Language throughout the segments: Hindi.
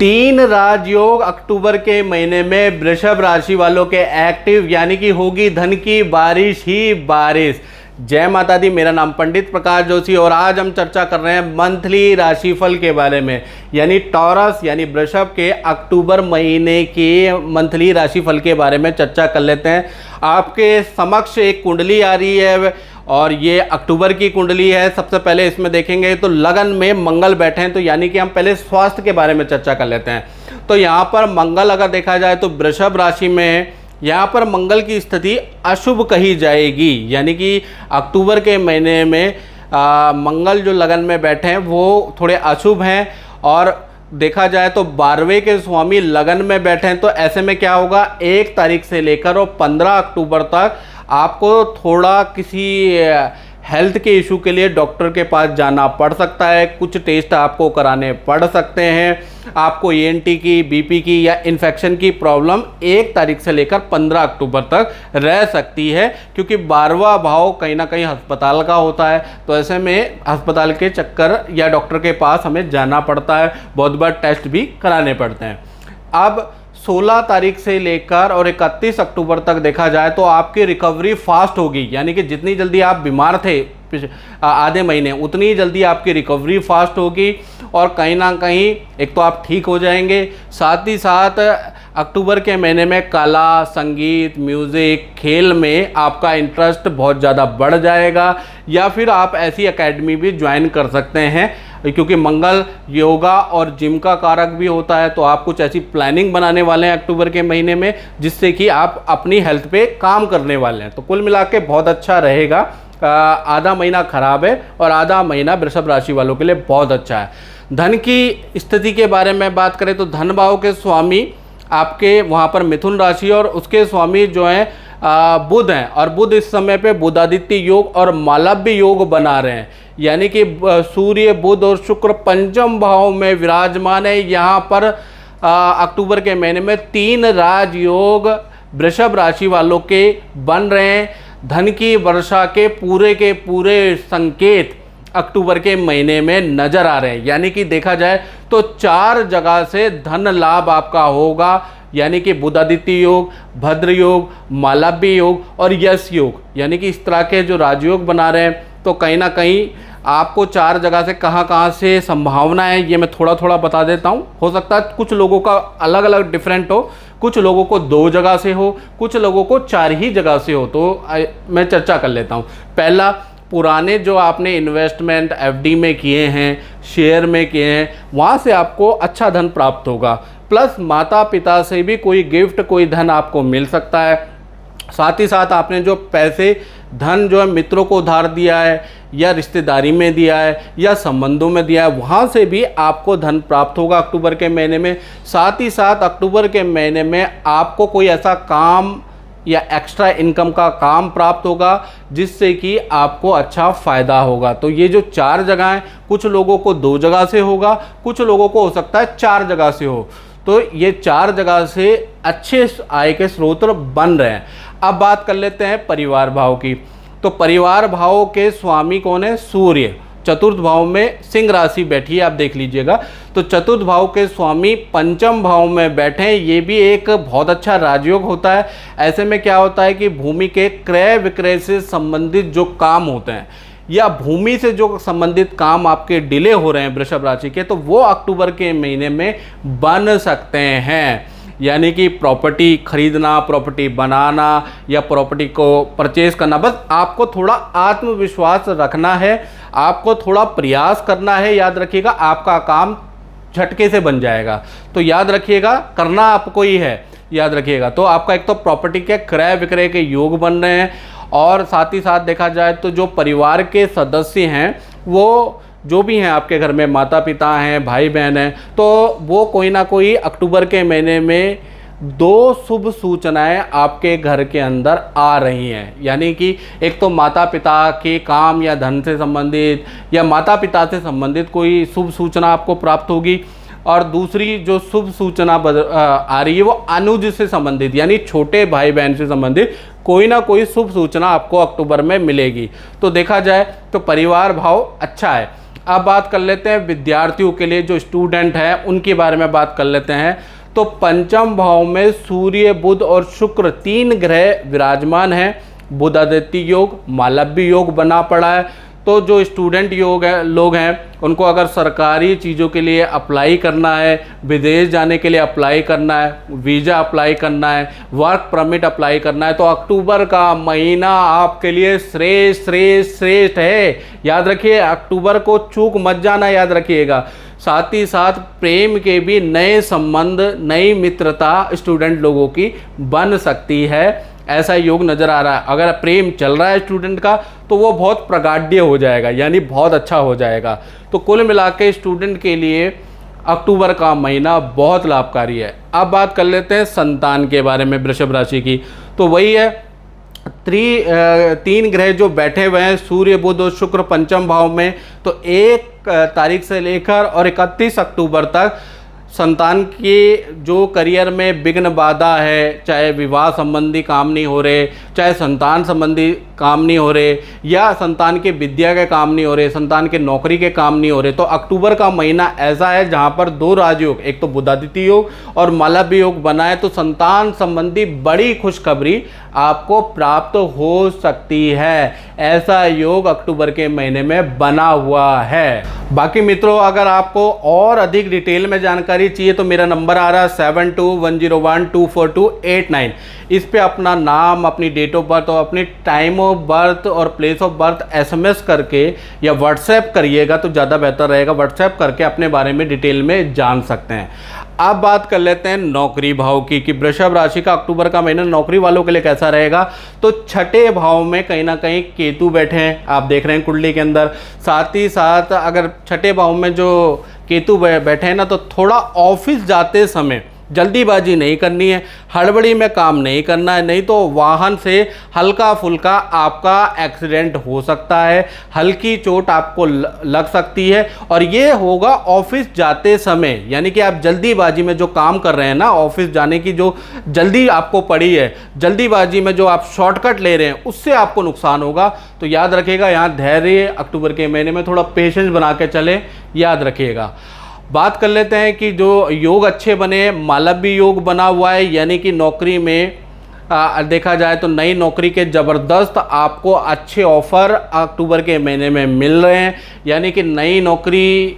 तीन राजयोग अक्टूबर के महीने में वृषभ राशि वालों के एक्टिव, यानी कि होगी धन की बारिश ही बारिश। जय माता दी। मेरा नाम पंडित प्रकाश जोशी और आज हम चर्चा कर रहे हैं मंथली राशिफल के बारे में, यानी टॉरस यानी वृषभ के अक्टूबर महीने के मंथली राशिफल के बारे में चर्चा कर लेते हैं। आपके समक्ष एक कुंडली आ रही है और ये अक्टूबर की कुंडली है। सबसे पहले इसमें देखेंगे तो लगन में मंगल बैठे हैं, तो यानी कि हम पहले स्वास्थ्य के बारे में चर्चा कर लेते हैं। तो यहाँ पर मंगल अगर देखा जाए तो वृषभ राशि में यहाँ पर मंगल की स्थिति अशुभ कही जाएगी, यानी कि अक्टूबर के महीने में मंगल जो लगन में बैठे हैं वो थोड़े अशुभ हैं। और देखा जाए तो 12वें के स्वामी लगन में बैठे हैं, तो ऐसे में क्या होगा 1 तारीख से लेकर और 15 अक्टूबर तक आपको थोड़ा किसी हेल्थ के इशू के लिए डॉक्टर के पास जाना पड़ सकता है। कुछ टेस्ट आपको कराने पड़ सकते हैं। आपको ईएनटी की, बीपी की या इन्फेक्शन की प्रॉब्लम 1 तारीख से लेकर 15 अक्टूबर तक रह सकती है, क्योंकि 12वां भाव कहीं ना कहीं अस्पताल का होता है। तो ऐसे में अस्पताल के चक्कर या डॉक्टर के पास हमें जाना पड़ता है, बहुत बार टेस्ट भी कराने पड़ते हैं। अब 16 तारीख से लेकर और 31 अक्टूबर तक देखा जाए तो आपकी रिकवरी फास्ट होगी, यानी कि जितनी जल्दी आप बीमार थे आधे महीने उतनी जल्दी आपकी रिकवरी फास्ट होगी और कहीं ना कहीं एक तो आप ठीक हो जाएंगे। साथ ही साथ अक्टूबर के महीने में कला, संगीत, म्यूज़िक, खेल में आपका इंटरेस्ट बहुत ज़्यादा बढ़ जाएगा, या फिर आप ऐसी एकेडमी भी ज्वाइन कर सकते हैं, क्योंकि मंगल योगा और जिम का कारक भी होता है। तो आप कुछ ऐसी प्लानिंग बनाने वाले हैं अक्टूबर के महीने में जिससे कि आप अपनी हेल्थ पे काम करने वाले हैं। तो कुल मिला के बहुत अच्छा रहेगा। आधा महीना खराब है और आधा महीना वृषभ राशि वालों के लिए बहुत अच्छा है। धन की स्थिति के बारे में बात करें तो धन भाव के स्वामी आपके वहाँ पर मिथुन राशि और उसके स्वामी जो हैं बुध हैं, और बुध इस समय पे बुधादित्य योग और मालव्य योग बना रहे हैं, यानी कि सूर्य, बुध और शुक्र पंचम भाव में विराजमान है। यहाँ पर अक्टूबर के महीने में 3 राजयोग वृषभ राशि वालों के बन रहे हैं। धन की वर्षा के पूरे संकेत अक्टूबर के महीने में नजर आ रहे हैं, यानी कि देखा जाए तो 4 जगह से धन लाभ आपका होगा, यानी कि बुधादित्य योग, भद्र योग, मालव्य योग और यश योग, यानी कि इस तरह के जो राजयोग बना रहे हैं। तो कहीं ना कहीं आपको 4 जगह से कहाँ से संभावना है ये मैं थोड़ा थोड़ा बता देता हूँ। हो सकता है कुछ लोगों का अलग अलग डिफरेंट हो, कुछ लोगों को 2 जगह से हो, कुछ लोगों को 4 ही जगह से हो। तो मैं चर्चा कर लेता हूँ। पहला, पुराने जो आपने इन्वेस्टमेंट एफडी में किए हैं, शेयर में किए हैं, वहाँ से आपको अच्छा धन प्राप्त होगा। प्लस माता पिता से भी कोई गिफ्ट, कोई धन आपको मिल सकता है। साथ ही साथ आपने जो पैसे धन जो है मित्रों को उधार दिया है या रिश्तेदारी में दिया है या संबंधों में दिया है, वहाँ से भी आपको धन प्राप्त होगा अक्टूबर के महीने में। साथ ही साथ अक्टूबर के महीने में आपको कोई ऐसा काम या एक्स्ट्रा इनकम का काम प्राप्त होगा जिससे कि आपको अच्छा फ़ायदा होगा। तो ये जो 4 जगह हैं, कुछ लोगों को 2 जगह से होगा, कुछ लोगों को हो सकता है 4 जगह से हो। तो ये 4 जगह से अच्छे आय के स्रोत बन रहे हैं। अब बात कर लेते हैं परिवार भाव की। तो परिवार भाव के स्वामी कौन है? सूर्य। चतुर्थ भाव में सिंह राशि बैठी है, आप देख लीजिएगा। तो चतुर्थ भाव के स्वामी पंचम भाव में बैठे हैं, ये भी एक बहुत अच्छा राजयोग होता है। ऐसे में क्या होता है कि भूमि के क्रय विक्रय से संबंधित जो काम होते हैं या भूमि से जो संबंधित काम आपके डिले हो रहे हैं वृषभ राशि के, तो वो अक्टूबर के महीने में बन सकते हैं। यानी कि प्रॉपर्टी खरीदना, प्रॉपर्टी बनाना या प्रॉपर्टी को परचेज करना, बस आपको थोड़ा आत्मविश्वास रखना है, आपको थोड़ा प्रयास करना है। याद रखिएगा आपका काम झटके से बन जाएगा, तो याद रखिएगा करना आपको ही है, याद रखिएगा। तो आपका एक तो प्रॉपर्टी के क्रय विक्रय के योग बन रहे हैं, और साथ ही साथ देखा जाए तो जो परिवार के सदस्य हैं वो जो भी हैं आपके घर में, माता पिता हैं, भाई बहन हैं, तो वो कोई ना कोई अक्टूबर के महीने में 2 शुभ सूचनाएं आपके घर के अंदर आ रही हैं। यानी कि एक तो माता पिता के काम या धन से संबंधित या माता पिता से संबंधित कोई शुभ सूचना आपको प्राप्त होगी, और दूसरी जो शुभ सूचना आ रही है वो अनुज से संबंधित, यानी छोटे भाई बहन से संबंधित कोई ना कोई शुभ सूचना आपको अक्टूबर में मिलेगी। तो देखा जाए तो परिवार भाव अच्छा है। अब बात कर लेते हैं विद्यार्थियों के लिए, जो स्टूडेंट हैं उनके बारे में बात कर लेते हैं। तो पंचम भाव में सूर्य, बुध और शुक्र 3 ग्रह विराजमान हैं। बुध आदित्य योग, मालव्य योग बना पड़ा है। तो जो स्टूडेंट लोग हैं उनको अगर सरकारी चीज़ों के लिए अप्लाई करना है, विदेश जाने के लिए अप्लाई करना है, वीज़ा अप्लाई करना है, वर्क परमिट अप्लाई करना है, तो अक्टूबर का महीना आपके लिए श्रेष्ठ श्रेष्ठ श्रेष्ठ है। याद रखिए, अक्टूबर को चूक मत जाना, याद रखिएगा। साथ ही साथ प्रेम के भी नए संबंध, नई मित्रता स्टूडेंट लोगों की बन सकती है, ऐसा योग नज़र आ रहा है। अगर प्रेम चल रहा है स्टूडेंट का तो वो बहुत प्रगाढ़ हो जाएगा, यानी बहुत अच्छा हो जाएगा। तो कुल मिला के स्टूडेंट के लिए अक्टूबर का महीना बहुत लाभकारी है। अब बात कर लेते हैं संतान के बारे में वृषभ राशि की। तो वही है, 3 ग्रह जो बैठे हुए हैं, सूर्य, बुध और शुक्र पंचम भाव में। तो 1 तारीख से लेकर और 31 अक्टूबर तक संतान के जो करियर में विघ्न बाधा है, चाहे विवाह संबंधी काम नहीं हो रहे, चाहे संतान संबंधी काम नहीं हो रहे, या संतान के विद्या के काम नहीं हो रहे, संतान के नौकरी के काम नहीं हो रहे, तो अक्टूबर का महीना ऐसा है जहां पर 2 राजयोग, एक तो बुधादित्य योग और मालव्य योग बना है। तो संतान संबंधी बड़ी खुशखबरी आपको प्राप्त हो सकती है, ऐसा योग अक्टूबर के महीने में बना हुआ है। बाकी मित्रों, अगर आपको और अधिक डिटेल में जानकारी चाहिए तो मेरा नंबर आ रहा है 7210124289। इस पे अपना नाम, अपनी डेट ऑफ बर्थ और अपनी टाइम ऑफ बर्थ और प्लेस ऑफ बर्थ SMS करके या व्हाट्सएप करिएगा तो ज़्यादा बेहतर रहेगा। व्हाट्सएप करके अपने बारे में डिटेल में जान सकते हैं। अब बात कर लेते हैं नौकरी भाव की, कि वृषभ राशि का अक्टूबर का महीना नौकरी वालों के लिए कैसा रहेगा। तो 6ठे भाव में कहीं ना कहीं केतु बैठे हैं, आप देख रहे हैं कुंडली के अंदर। साथ ही साथ अगर 6ठे भाव में जो केतु बैठे हैं ना, तो थोड़ा ऑफिस जाते समय जल्दीबाजी नहीं करनी है, हड़बड़ी में काम नहीं करना है, नहीं तो वाहन से हल्का फुल्का आपका एक्सीडेंट हो सकता है, हल्की चोट आपको लग सकती है। और ये होगा ऑफिस जाते समय, यानी कि आप जल्दीबाजी में जो काम कर रहे हैं ना, ऑफिस जाने की जो जल्दी आपको पड़ी है, जल्दीबाजी में जो आप शॉर्टकट ले रहे हैं, उससे आपको नुकसान होगा। तो याद रखिएगा, यहाँ धैर्य, अक्टूबर के महीने में थोड़ा पेशेंस बना के चले, याद रखिएगा। बात कर लेते हैं कि जो योग अच्छे बने, मालव्य योग बना हुआ है, यानी कि नौकरी में देखा जाए तो नई नौकरी के ज़बरदस्त आपको अच्छे ऑफ़र अक्टूबर के महीने में मिल रहे हैं। यानी कि नई नौकरी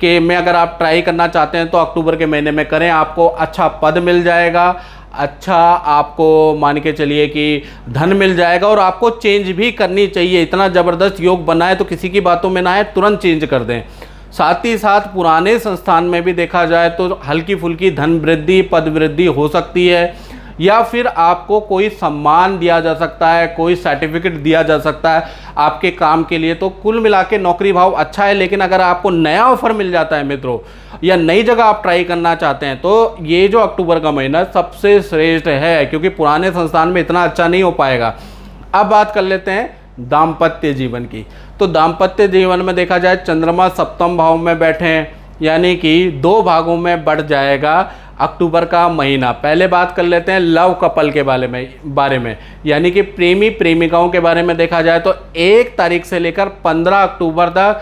के में अगर आप ट्राई करना चाहते हैं तो अक्टूबर के महीने में करें, आपको अच्छा पद मिल जाएगा, अच्छा आपको मान के चलिए कि धन मिल जाएगा। और आपको चेंज भी करनी चाहिए, इतना ज़बरदस्त योग बना है तो किसी की बातों में ना आए, तुरंत चेंज कर दें। साथ ही साथ पुराने संस्थान में भी देखा जाए तो हल्की फुल्की धन वृद्धि, पद वृद्धि हो सकती है, या फिर आपको कोई सम्मान दिया जा सकता है, कोई सर्टिफिकेट दिया जा सकता है आपके काम के लिए। तो कुल मिला के नौकरी भाव अच्छा है। लेकिन अगर आपको नया ऑफर मिल जाता है मित्रों, या नई जगह आप ट्राई करना चाहते हैं, तो ये जो अक्टूबर का महीना सबसे श्रेष्ठ है, क्योंकि पुराने संस्थान में इतना अच्छा नहीं हो पाएगा। अब बात कर लेते हैं दाम्पत्य जीवन की। तो दाम्पत्य जीवन में देखा जाए चंद्रमा सप्तम भाव में बैठे हैं, यानी कि 2 भागों में बढ़ जाएगा अक्टूबर का महीना। पहले बात कर लेते हैं लव कपल के बारे में, यानी कि प्रेमी प्रेमिकाओं के बारे में देखा जाए तो 1 तारीख से लेकर 15 अक्टूबर तक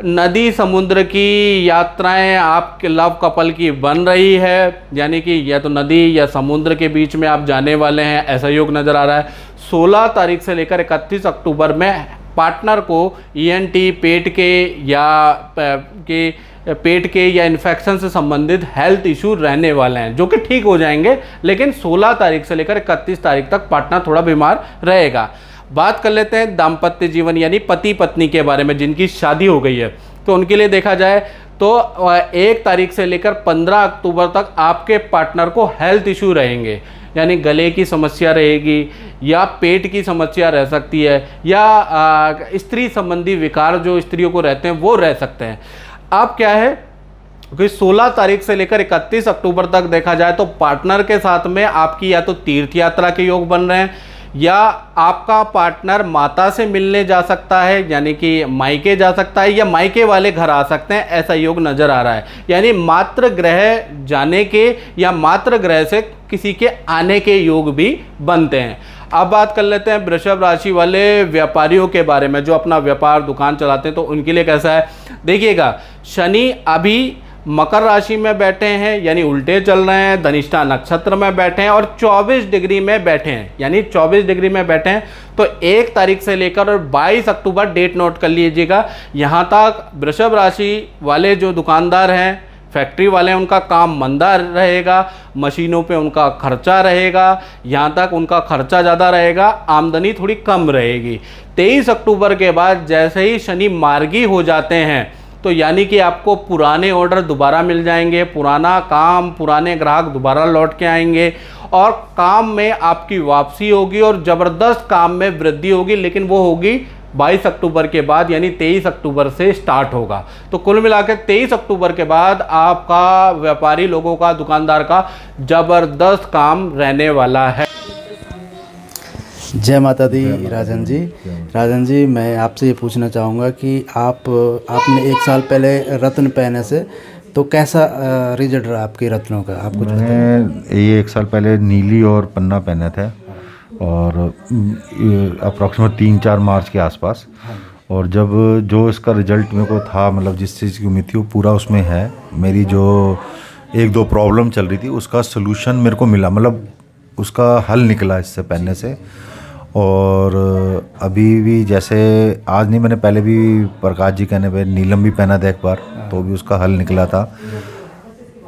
नदी समुद्र की यात्राएं आपके लव कपल की बन रही है, यानी कि या तो नदी या समुद्र के बीच में आप जाने वाले हैं, ऐसा योग नज़र आ रहा है। 16 तारीख से लेकर 31 अक्टूबर में पार्टनर को ENT, पेट के या इन्फेक्शन से संबंधित हेल्थ इशू रहने वाले हैं, जो कि ठीक हो जाएंगे। लेकिन 16 तारीख से लेकर 31 तारीख तक पार्टनर थोड़ा बीमार रहेगा। बात कर लेते हैं दाम्पत्य जीवन, यानी पति पत्नी के बारे में जिनकी शादी हो गई है। तो उनके लिए देखा जाए तो 1 तारीख से लेकर 15 अक्टूबर तक आपके पार्टनर को हेल्थ इशू रहेंगे, यानी गले की समस्या रहेगी, या पेट की समस्या रह सकती है, या स्त्री संबंधी विकार जो स्त्रियों को रहते हैं वो रह सकते हैं। अब क्या है कि 16 तारीख से लेकर 31 अक्टूबर तक देखा जाए तो पार्टनर के साथ में आपकी या तो तीर्थ यात्रा के योग बन रहे हैं, या आपका पार्टनर माता से मिलने जा सकता है, यानी कि मायके जा सकता है, या मायके वाले घर आ सकते हैं, ऐसा योग नज़र आ रहा है। यानी मातृ ग्रह जाने के या मातृ ग्रह से किसी के आने के योग भी बनते हैं। अब बात कर लेते हैं वृषभ राशि वाले व्यापारियों के बारे में, जो अपना व्यापार दुकान चलाते हैं, तो उनके लिए कैसा है। देखिएगा, शनि अभी मकर राशि में बैठे हैं, यानी उल्टे चल रहे हैं, धनिष्ठा नक्षत्र में बैठे हैं और 24 डिग्री में बैठे हैं, यानी 24 डिग्री में बैठे हैं। तो 1 तारीख से लेकर और 22 अक्टूबर डेट नोट कर लीजिएगा। यहाँ तक वृषभ राशि वाले जो दुकानदार हैं, फैक्ट्री वाले हैं, उनका काम मंदा रहेगा, मशीनों पे उनका खर्चा रहेगा, यहाँ तक उनका खर्चा ज़्यादा रहेगा, आमदनी थोड़ी कम रहेगी। 23 अक्टूबर के बाद जैसे ही शनि मार्गी हो जाते हैं, तो यानी कि आपको पुराने ऑर्डर दोबारा मिल जाएंगे, पुराना काम, पुराने ग्राहक दोबारा लौट के आएंगे और काम में आपकी वापसी होगी और ज़बरदस्त काम में वृद्धि होगी, लेकिन वो होगी 22 अक्टूबर के बाद, यानी 23 अक्टूबर से स्टार्ट होगा। तो कुल मिलाकर 23 अक्टूबर के बाद आपका व्यापारी लोगों का, दुकानदार का ज़बरदस्त काम रहने वाला है। जय माता दी राजन जी। राजन जी, मैं आपसे ये पूछना चाहूँगा कि आपने 1 साल पहले रत्न पहने से, तो कैसा रिजल्ट रहा आपके रत्नों का, आप कुछ बताएं। मैं ये 1 साल पहले नीली और पन्ना पहने थे और अप्रॉक्सीमेट 3-4 मार्च के आसपास, और जब जो इसका रिजल्ट मेरे को था, मतलब जिस चीज़ की उम्मीद थी वो पूरा उसमें है। मेरी जो 1-2 प्रॉब्लम चल रही थी उसका सलूशन मेरे को मिला, मतलब उसका हल निकला इससे पहनने से। और अभी भी जैसे आज नहीं, मैंने पहले भी प्रकाश जी कहने पे नीलम भी पहना था एक बार, तो भी उसका हल निकला था।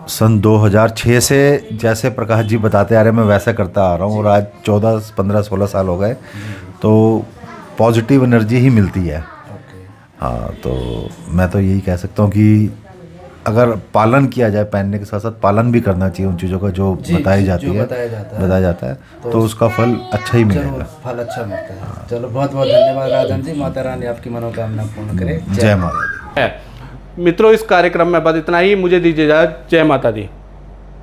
सन 2006 से जैसे प्रकाश जी बताते आ रहे हैं, मैं वैसा करता आ रहा हूँ और आज 14, 15, 16 साल हो गए, तो पॉजिटिव एनर्जी ही मिलती है। हाँ, तो मैं तो यही कह सकता हूँ कि अगर पालन किया जाए, पहनने के साथ साथ पालन भी करना चाहिए उन चीज़ों का जो बताया जाता है, तो उसका फल अच्छा ही मिलेगा, फल अच्छा मिलता है। हाँ। चलो, बहुत बहुत धन्यवाद राजन जी। माता रानी आपकी मनोकामना पूर्ण करे। जय माता दी। मित्रों, इस कार्यक्रम में बस इतना ही। मुझे दीजिए इजाज़त। जय माता दी।